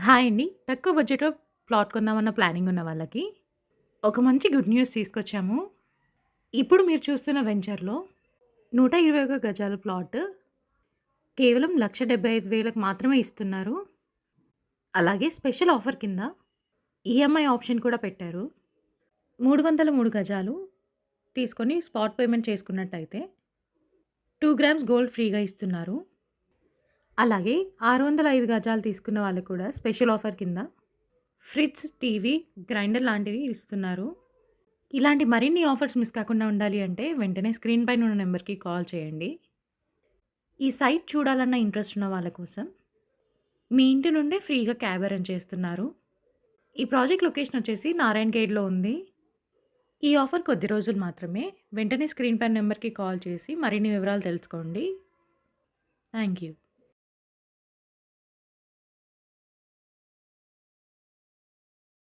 Hi అండి. తక్కువ బడ్జెట్‌లో ప్లాట్ కొందామన్న ప్లానింగ్ ఉన్న వాళ్ళకి, ఒక మంచి గుడ్ న్యూస్ తీసుకొచ్చాము. ఇప్పుడు మీరు చూస్తున్న వెంచర్‌లో 121 గజాల ప్లాట్ కేవలం 1,75,000కి మాత్రమే ఇస్తున్నారు. అలాగే స్పెషల్ ఆఫర్ కింద ఈఎంఐ ఆప్షన్ కూడా పెట్టారు. 303 గజాలు తీసుకొని స్పాట్ పేమెంట్ చేసుకున్నట్టయితే 2 గ్రామ్స్ గోల్డ్ ఫ్రీగా ఇస్తున్నారు. అలాగే 605 గజాలు తీసుకున్న వాళ్ళకి కూడా స్పెషల్ ఆఫర్ కింద ఫ్రిడ్జ్, టీవీ, గ్రైండర్ లాంటివి ఇస్తున్నారు. ఇలాంటి మరిన్ని ఆఫర్స్ మిస్ కాకుండా ఉండాలి అంటే వెంటనే స్క్రీన్ పైన ఉన్న నెంబర్‌కి కాల్ చేయండి. ఈ సైట్ చూడాలన్న ఇంట్రెస్ట్ ఉన్న వాళ్ళ కోసం మీ ఇంటి నుండే ఫ్రీగా క్యాబ్ అరేంజ్ చేస్తున్నారు. ఈ ప్రాజెక్ట్ లొకేషన్ వచ్చేసి నారాయణఖేడ్‌లో ఉంది. ఈ ఆఫర్ కొద్ది రోజులు మాత్రమే. వెంటనే స్క్రీన్ పైన నెంబర్‌కి కాల్ చేసి మరిన్ని వివరాలు తెలుసుకోండి. Thank you.